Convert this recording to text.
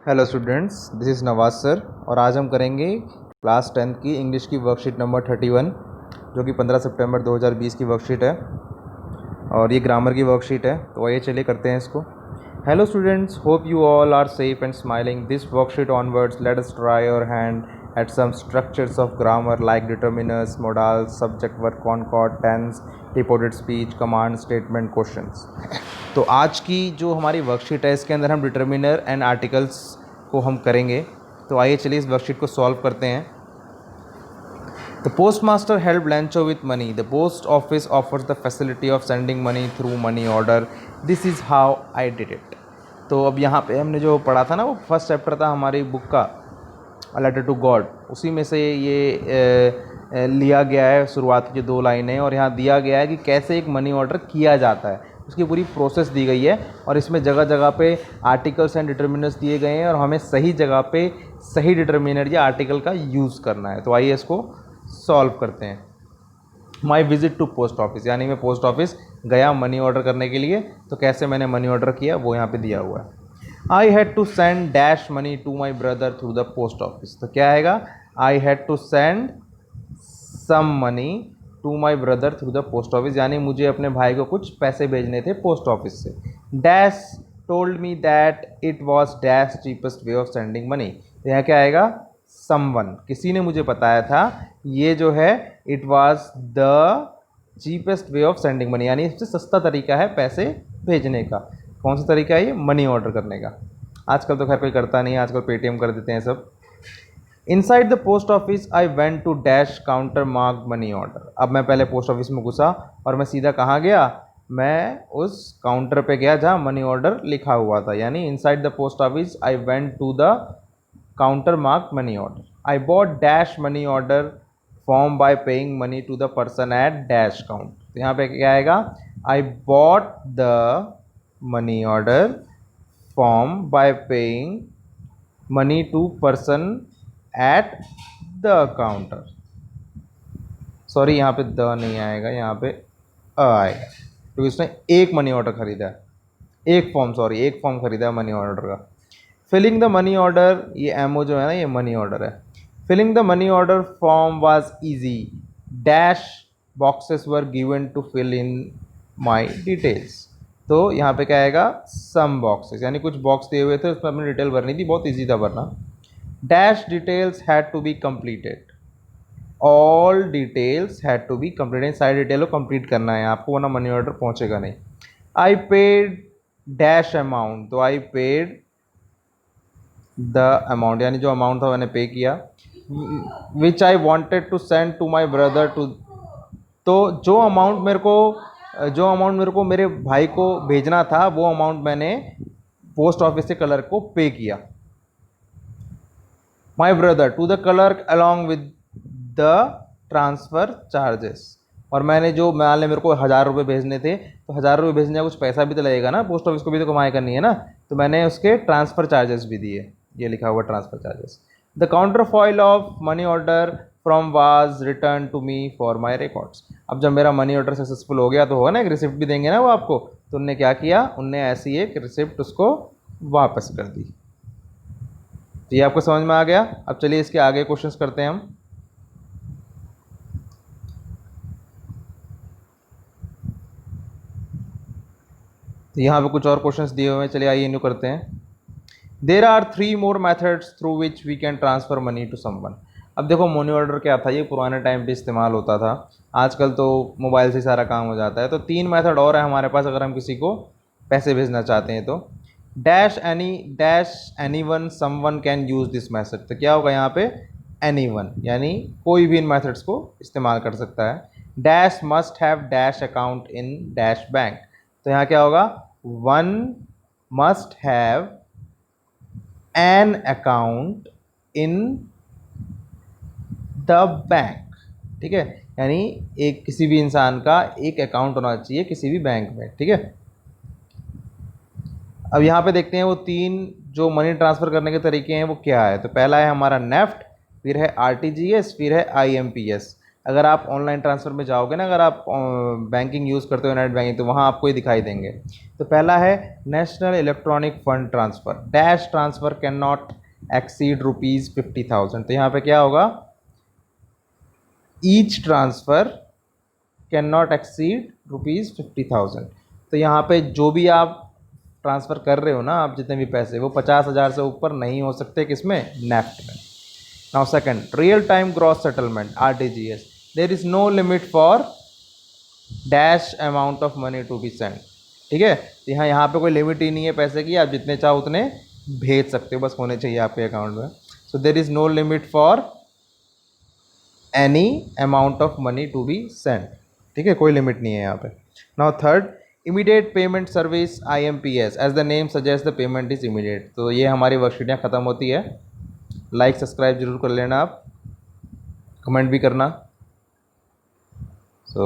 Hello students, this is Nawaz sir और आज हम करेंगे क्लास 10th की इंग्लिश की वर्कशीट नंबर 31 जो कि 15 सितंबर 2020 की वर्कशीट है और ये ग्रामर की वर्कशीट है। तो आइए चलिए करते हैं इसको। Hello students, hope you all are safe and smiling. This worksheet onwards let us try your hand at some structures of grammar like determiners, modals, subject verb concord, tense, reported speech, command, statement, questions। तो आज की जो हमारी worksheet है इसके अंदर हम determiner and articles को हम करेंगे। तो आइए चलिए इस वर्कशीट को सॉल्व करते हैं। The postmaster helped Lancho with money. The post office offers the facility of sending money through money order. This is how I did it। तो अब यहाँ पे हमने जो पढ़ा था ना, वो फर्स्ट चैप्टर था हमारी बुक का, अ लेटर टू गॉड। उसी में से ये लिया गया है शुरुआत की जो 2 लाइनें, और यहाँ दिया गया है कि कैसे एक मनी ऑर्डर किया जाता है, उसकी पूरी प्रोसेस दी गई है। और इसमें जगह जगह पे आर्टिकल्स एंड डिटर्मिनर्स दिए गए हैं और हमें सही जगह पे सही डिटर्मिनर या आर्टिकल का यूज़ करना है। तो आइए इसको सॉल्व करते हैं। My visit to post office, यानी मैं पोस्ट ऑफिस गया मनी ऑर्डर करने के लिए। तो कैसे मैंने मनी ऑर्डर किया वो यहाँ पे दिया हुआ है। I had to send dash money to my brother through the post office. तो क्या आएगा? I had to send some money to my brother through the post office, यानी मुझे अपने भाई को कुछ पैसे भेजने थे पोस्ट ऑफिस से। Dash told me that it was dash cheapest way of sending money. तो यहाँ क्या आएगा? समवन, किसी ने मुझे बताया था ये जो है it was the cheapest way of sending money, यानी सबसे सस्ता तरीका है पैसे भेजने का। कौन सा तरीका है ये? मनी ऑर्डर करने का। आजकल तो खैर कोई करता नहीं है, आजकल पेटीएम कर देते हैं सब। Inside the post office I went to dash counter mark money order. अब मैं पहले पोस्ट ऑफिस में घुसा और मैं सीधा कहाँ गया? मैं उस काउंटर पे गया जहाँ मनी ऑर्डर लिखा हुआ था, यानी inside the post office I went to the counter mark money order. I bought dash money order form by paying money to the person at dash count. तो यहाँ पे क्या आएगा? I bought the money order form by paying money to person at the counter. Sorry, यहाँ पे the नहीं आएगा, यहाँ पे अ आएगा, क्योंकि उसने एक मनी ऑर्डर खरीदा है, एक फॉर्म खरीदा है मनी ऑर्डर का। फिलिंग द मनी ऑर्डर, ये एमओ जो है ना, ये मनी ऑर्डर है। Filling the money order form was easy, dash boxes were given to fill in my details. तो यहाँ पे क्या आएगा? सम बॉक्सेस, यानी कुछ बॉक्स दिए हुए थे, उसमें अपनी डिटेल भरनी थी, बहुत ईजी था भरना। Dash details had to be completed, all details had to be completed, सारी डिटेल को कंप्लीट करना है आपको, वरना मनी ऑर्डर पहुंचेगा नहीं। आई पेड डैश अमाउंट, तो आई पेड द अमाउंट, यानी जो अमाउंट था मैंने पे किया। Which I wanted to send to my brother too, तो जो अमाउंट मेरे को मेरे भाई को भेजना था वो अमाउंट मैंने पोस्ट ऑफिस से क्लर्क को पे किया। My brother to the clerk along with the transfer charges, और मैंने जो मान मेरे को 1000 रुपये भेजने थे, तो 1000 रुपये भेजने का कुछ पैसा भी तो लगेगा ना, पोस्ट ऑफिस को भी तो कमाई करनी है ना, तो मैंने उसके ट्रांसफ़र चार्जेस भी दिए। ये लिखा हुआ transfer charges. The counter foil of money order from was return to me for my records. अब जब मेरा मनी ऑर्डर सक्सेसफुल हो गया तो होगा ना, एक रिसिप्ट भी देंगे ना वो आपको, तो उनने क्या किया? उनने ऐसी एक रिसिप्ट उसको वापस कर दी। तो ये आपको समझ में आ गया। अब चलिए इसके आगे क्वेश्चंस करते हैं हम। तो यहाँ पे कुछ और क्वेश्चंस दिए हुए हैं, चलिए आइए इन्हें करते हैं। There are 3 more methods through which we can transfer money to someone. अब देखो, मनी ऑर्डर क्या था, ये पुराने टाइम पे इस्तेमाल होता था, आजकल तो मोबाइल से सारा काम हो जाता है। तो 3 मेथड और है हमारे पास अगर हम किसी को पैसे भेजना चाहते हैं तो। Dash anyone someone can use this method. तो क्या होगा यहाँ पे? एनी वन, यानी कोई भी इन मैथड्स को इस्तेमाल कर सकता है। Dash must have dash account in dash bank. तो यहाँ क्या होगा? One must have an account in the bank. ठीक है, यानी एक किसी भी इंसान का एक अकाउंट होना चाहिए किसी भी बैंक में। ठीक है, अब यहाँ पे देखते हैं वो 3 जो मनी ट्रांसफ़र करने के तरीके हैं वो क्या है। तो पहला है हमारा नेफ्ट, फिर है आरटीजीएस, फिर है आईएमपीएस। अगर आप ऑनलाइन ट्रांसफ़र में जाओगे ना, अगर आप बैंकिंग यूज़ करते हो नेट बैंकिंग, तो वहाँ आपको ये दिखाई देंगे। तो पहला है national electronic fund transfer, dash transfer can not exceed ₹50,000। तो यहाँ पे क्या होगा, each transfer can not exceed ₹50,000। तो यहाँ पे जो भी आप ट्रांसफ़र कर रहे हो ना, आप जितने भी पैसे, वो 50,000 से ऊपर नहीं हो सकते, किसमें, नेफ्ट में। Now second, real time gross settlement RTGS, there is no limit for dash amount of money to be send. ठीक है, तो यहाँ पे कोई लिमिट ही नहीं है पैसे की, आप जितने चाहो उतने भेज सकते हो, बस होने चाहिए आपके अकाउंट में। So there is no limit for any amount of money to be send. ठीक है, कोई लिमिट नहीं है यहाँ पे। Now third, immediate payment service IMPS, as the name suggest the payment is immediate. तो ये हमारी वर्कशीट यहाँ ख़त्म होती है। लाइक सब्सक्राइब जरूर कर लेना, आप कमेंट भी करना। सो